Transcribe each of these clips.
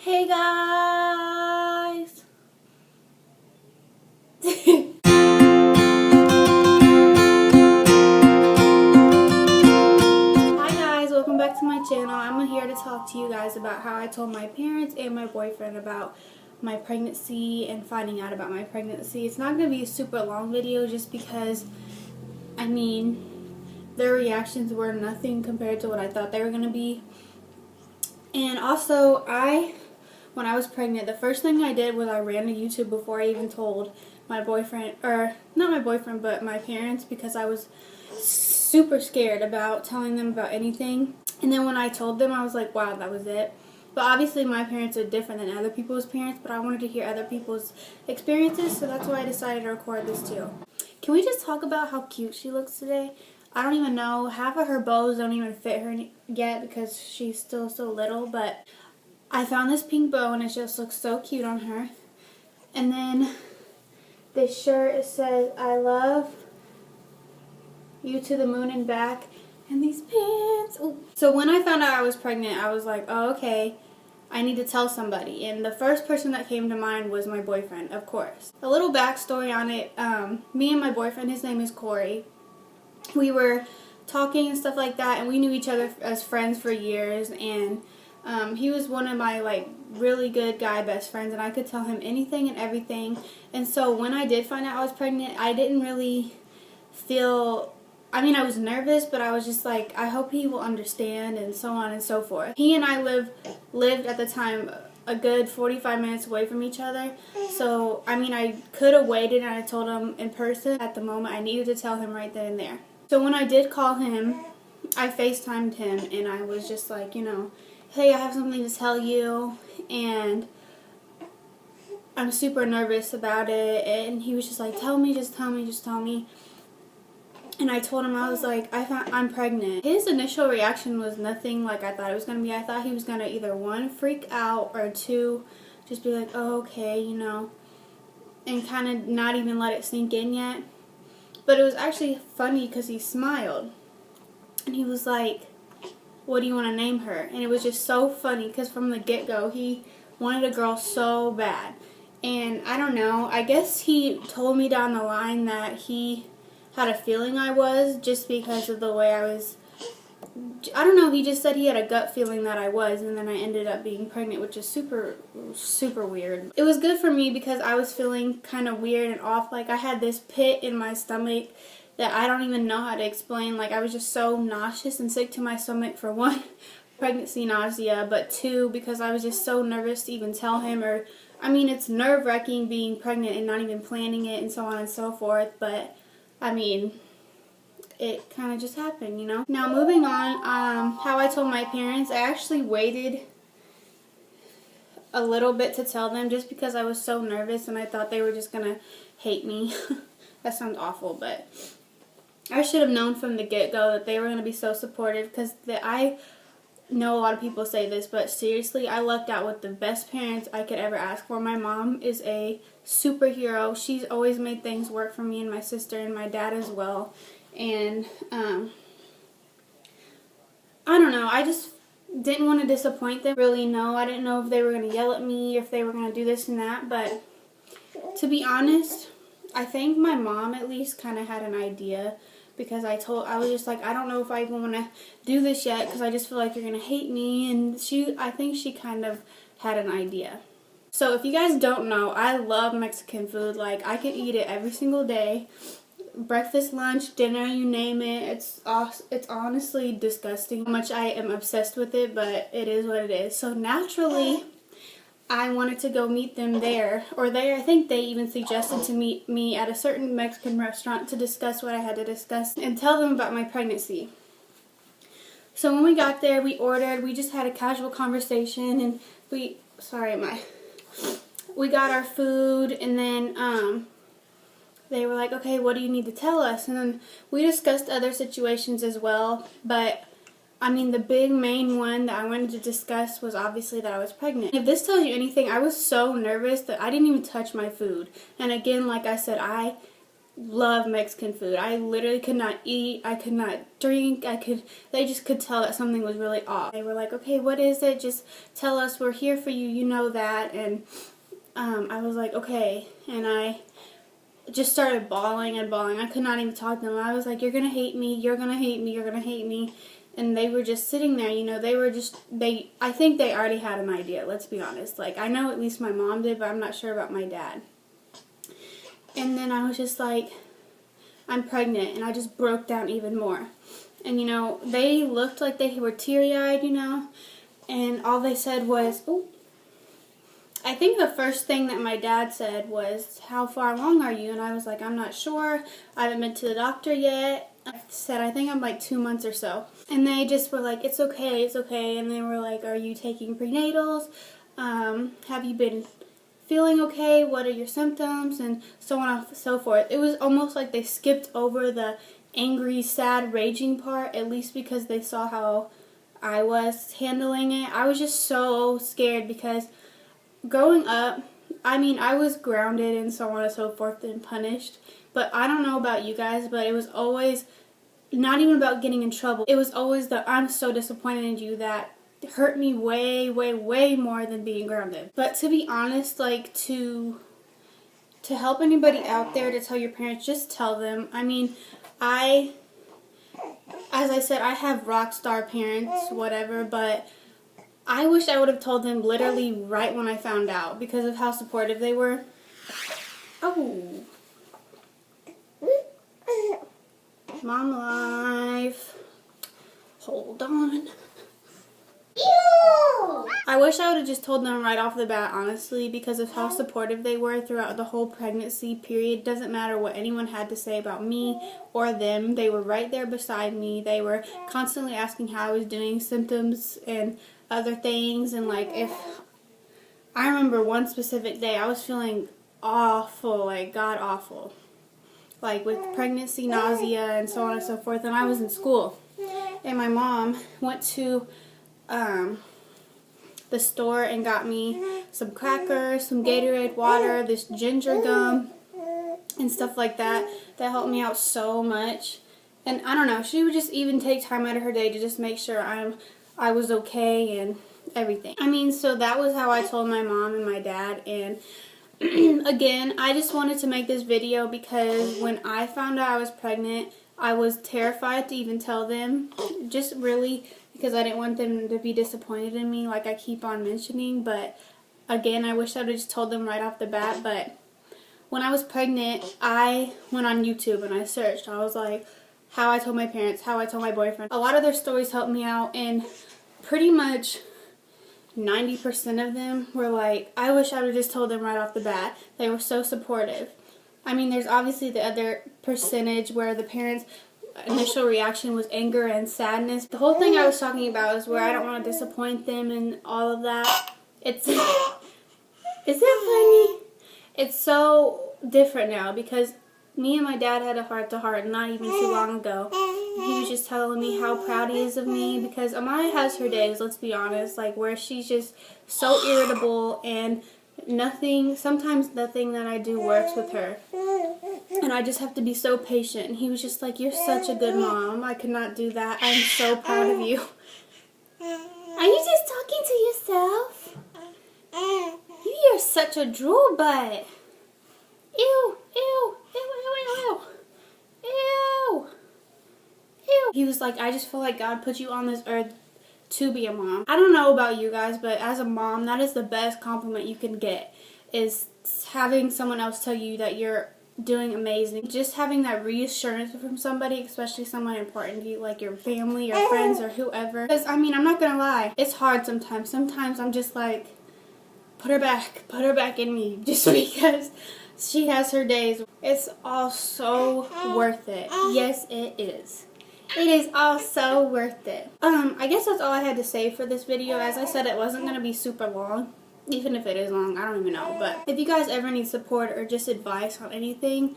Hey guys! Hi guys, welcome back to my channel. I'm here to talk to you guys about how I told my parents and my boyfriend about my pregnancy and finding out about my pregnancy. It's not going to be a super long video just because, their reactions were nothing compared to what I thought they were going to be. And also, when I was pregnant, the first thing I did was I ran to YouTube before I even told my boyfriend, or not my boyfriend, but my parents, because I was super scared about telling them about anything. And then when I told them, I was like, wow, that was it. But obviously my parents are different than other people's parents, but I wanted to hear other people's experiences, so that's why I decided to record this too. Can we just talk about how cute she looks today? I don't even know. Half of her bows don't even fit her yet because she's still so little, but I found this pink bow and it just looks so cute on her. And then this shirt, it says, I love you to the moon and back. And these pants. Ooh. So when I found out I was pregnant, I was like, oh, okay, I need to tell somebody. And the first person that came to mind was my boyfriend, of course. A little backstory on it. Me and my boyfriend, his name is Corey. We were talking and stuff like that, and we knew each other as friends for years, and he was one of my really good guy best friends, and I could tell him anything and everything. And so when I did find out I was pregnant, I didn't really feel, I was nervous, but I was just like, I hope he will understand, and so on and so forth. He and I lived at the time a good 45 minutes away from each other, so I could have waited, and I told him in person. At the moment, I needed to tell him right then and there. So when I did call him, I FaceTimed him, and I was just like, hey, I have something to tell you, and I'm super nervous about it. And he was just like, tell me, just tell me, just tell me. And I told him, I was like, I'm pregnant. His initial reaction was nothing like I thought it was going to be. I thought he was going to either, one, freak out, or two, just be like, oh, okay, and kind of not even let it sink in yet. But it was actually funny because he smiled. And he was like, what do you want to name her? And it was just so funny because from the get-go, he wanted a girl so bad. And I don't know, I guess he told me down the line that he had a feeling I was, just because of the way I was. I don't know, he just said he had a gut feeling that I was, and then I ended up being pregnant, which is super, super weird. It was good for me because I was feeling kind of weird and off. Like, I had this pit in my stomach that I don't even know how to explain. I was just so nauseous and sick to my stomach, for one, pregnancy nausea, but two, because I was just so nervous to even tell him, or, it's nerve-wracking being pregnant and not even planning it, and so on and so forth, but, it kind of just happened, Now, moving on, how I told my parents, I actually waited a little bit to tell them just because I was so nervous and I thought they were just going to hate me. That sounds awful, but I should have known from the get-go that they were going to be so supportive, because I know a lot of people say this, but seriously, I lucked out with the best parents I could ever ask for. My mom is a superhero. She's always made things work for me and my sister and my dad as well. And, I don't know, I just didn't want to disappoint them. Really, no, I didn't know if they were going to yell at me, if they were going to do this and that, but to be honest, I think my mom at least kind of had an idea, because I was just like, I don't know if I even want to do this yet, because I just feel like you're going to hate me, and I think she kind of had an idea. So if you guys don't know, I love Mexican food. I could eat it every single day. Breakfast, lunch, dinner, you name it. It's honestly disgusting how much I am obsessed with it, but it is what it is. So naturally, I wanted to go meet them there, I think they even suggested to meet me at a certain Mexican restaurant to discuss what I had to discuss and tell them about my pregnancy. So when we got there, we ordered, we just had a casual conversation, and we got our food, and then they were like, okay, what do you need to tell us? And then we discussed other situations as well, but the big main one that I wanted to discuss was obviously that I was pregnant. If this tells you anything, I was so nervous that I didn't even touch my food. And again, like I said, I love Mexican food. I literally could not eat, I could not drink, they just could tell that something was really off. They were like, okay, what is it? Just tell us, we're here for you, you know that. And I was like, okay. And I just started bawling and bawling. I could not even talk to them. I was like, you're gonna hate me, you're gonna hate me, you're gonna hate me. And they were just sitting there, you know, I think they already had an idea, let's be honest. Like, I know at least my mom did, but I'm not sure about my dad. And then I was just like, I'm pregnant, and I just broke down even more. And, you know, they looked like they were teary-eyed, you know, and all they said was, oh, I think the first thing that my dad said was, how far along are you? And I was like, I'm not sure. I haven't been to the doctor yet. I said, I think I'm like 2 months or so. And they just were like, it's okay, it's okay. And they were like, are you taking prenatals? Have you been feeling okay? What are your symptoms? And so on and so forth. It was almost like they skipped over the angry, sad, raging part, at least because they saw how I was handling it. I was just so scared because growing up, I mean, I was grounded and so on and so forth and punished. But I don't know about you guys, but it was always not even about getting in trouble. It was always the I'm so disappointed in you that hurt me way, way, way more than being grounded. But to be honest, like, to help anybody out there, to tell your parents, just tell them. I mean, as I said, I have rock star parents, whatever, but I wish I would have told them literally right when I found out because of how supportive they were. Oh. Mom life. Hold on. Ew. I wish I would have just told them right off the bat, honestly, because of how supportive they were throughout the whole pregnancy period. Doesn't matter what anyone had to say about me or them. They were right there beside me. They were constantly asking how I was doing, symptoms and other things. And like, if I remember one specific day, I was feeling awful, like god awful, like with pregnancy, nausea, and so on and so forth. And I was in school, and my mom went to the store and got me some crackers, some Gatorade water, this ginger gum, and stuff like that. That helped me out so much. And I don't know, she would just even take time out of her day to just make sure I was okay and everything. I mean, so that was how I told my mom and my dad. And again, I just wanted to make this video because when I found out I was pregnant, I was terrified to even tell them, just really because I didn't want them to be disappointed in me like I keep on mentioning. But again, I wish I would have just told them right off the bat. But when I was pregnant, I went on YouTube and I searched. I was like, how I told my parents, how I told my boyfriend. A lot of their stories helped me out, and pretty much 90% of them were like, I wish I would have just told them right off the bat. They were so supportive. I mean, there's obviously the other percentage where the parents' initial reaction was anger and sadness. The whole thing I was talking about is where I don't want to disappoint them and all of that. Is it funny? It's so different now because me and my dad had a heart-to-heart not even too long ago. He was just telling me how proud he is of me because Amaya has her days, let's be honest, like where she's just so irritable and sometimes nothing that I do works with her. And I just have to be so patient. And he was just like, you're such a good mom. I could not do that. I'm so proud of you. Are you just talking to yourself? You're such a drool butt. Ew, ew, ew, ew, ew, ew. Ew. He was like, I just feel like God put you on this earth to be a mom. I don't know about you guys, but as a mom, that is the best compliment you can get, is having someone else tell you that you're doing amazing. Just having that reassurance from somebody, especially someone important to you, like your family, your friends, or whoever. Because, I mean, I'm not gonna lie, it's hard sometimes. Sometimes I'm just like, put her back in me, just because she has her days. It's all so worth it. Yes, it is. It is all so worth it. I guess that's all I had to say for this video. As I said, it wasn't going to be super long. Even if it is long, I don't even know. But if you guys ever need support or just advice on anything,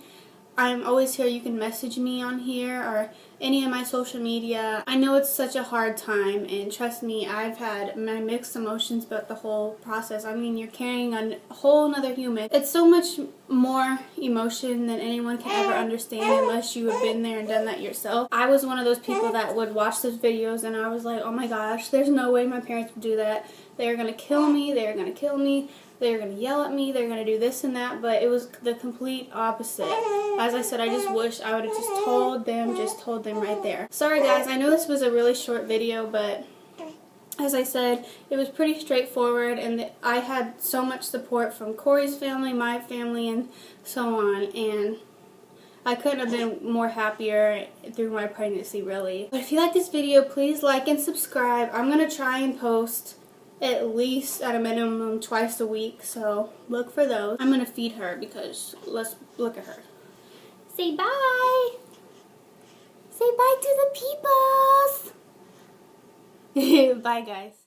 I'm always here. You can message me on here or any of my social media. I know it's such a hard time, and trust me, I've had my mixed emotions about the whole process. I mean, you're carrying a whole nother human. It's so much more emotion than anyone can ever understand unless you have been there and done that yourself. I was one of those people that would watch those videos and I was like, oh my gosh, there's no way my parents would do that. They're going to kill me. They're going to kill me. They're going to yell at me. They're going to do this and that. But it was the complete opposite. As I said, I just wish I would have just told them right there. Sorry guys, I know this was a really short video, but as I said, it was pretty straightforward, and I had so much support from Corey's family, my family, and so on, and I couldn't have been more happier through my pregnancy, really. But if you like this video, please like and subscribe. I'm going to try and post at least at a minimum twice a week, so look for those. I'm going to feed her because let's look at her. Say bye! Say bye to the peoples! Bye, guys.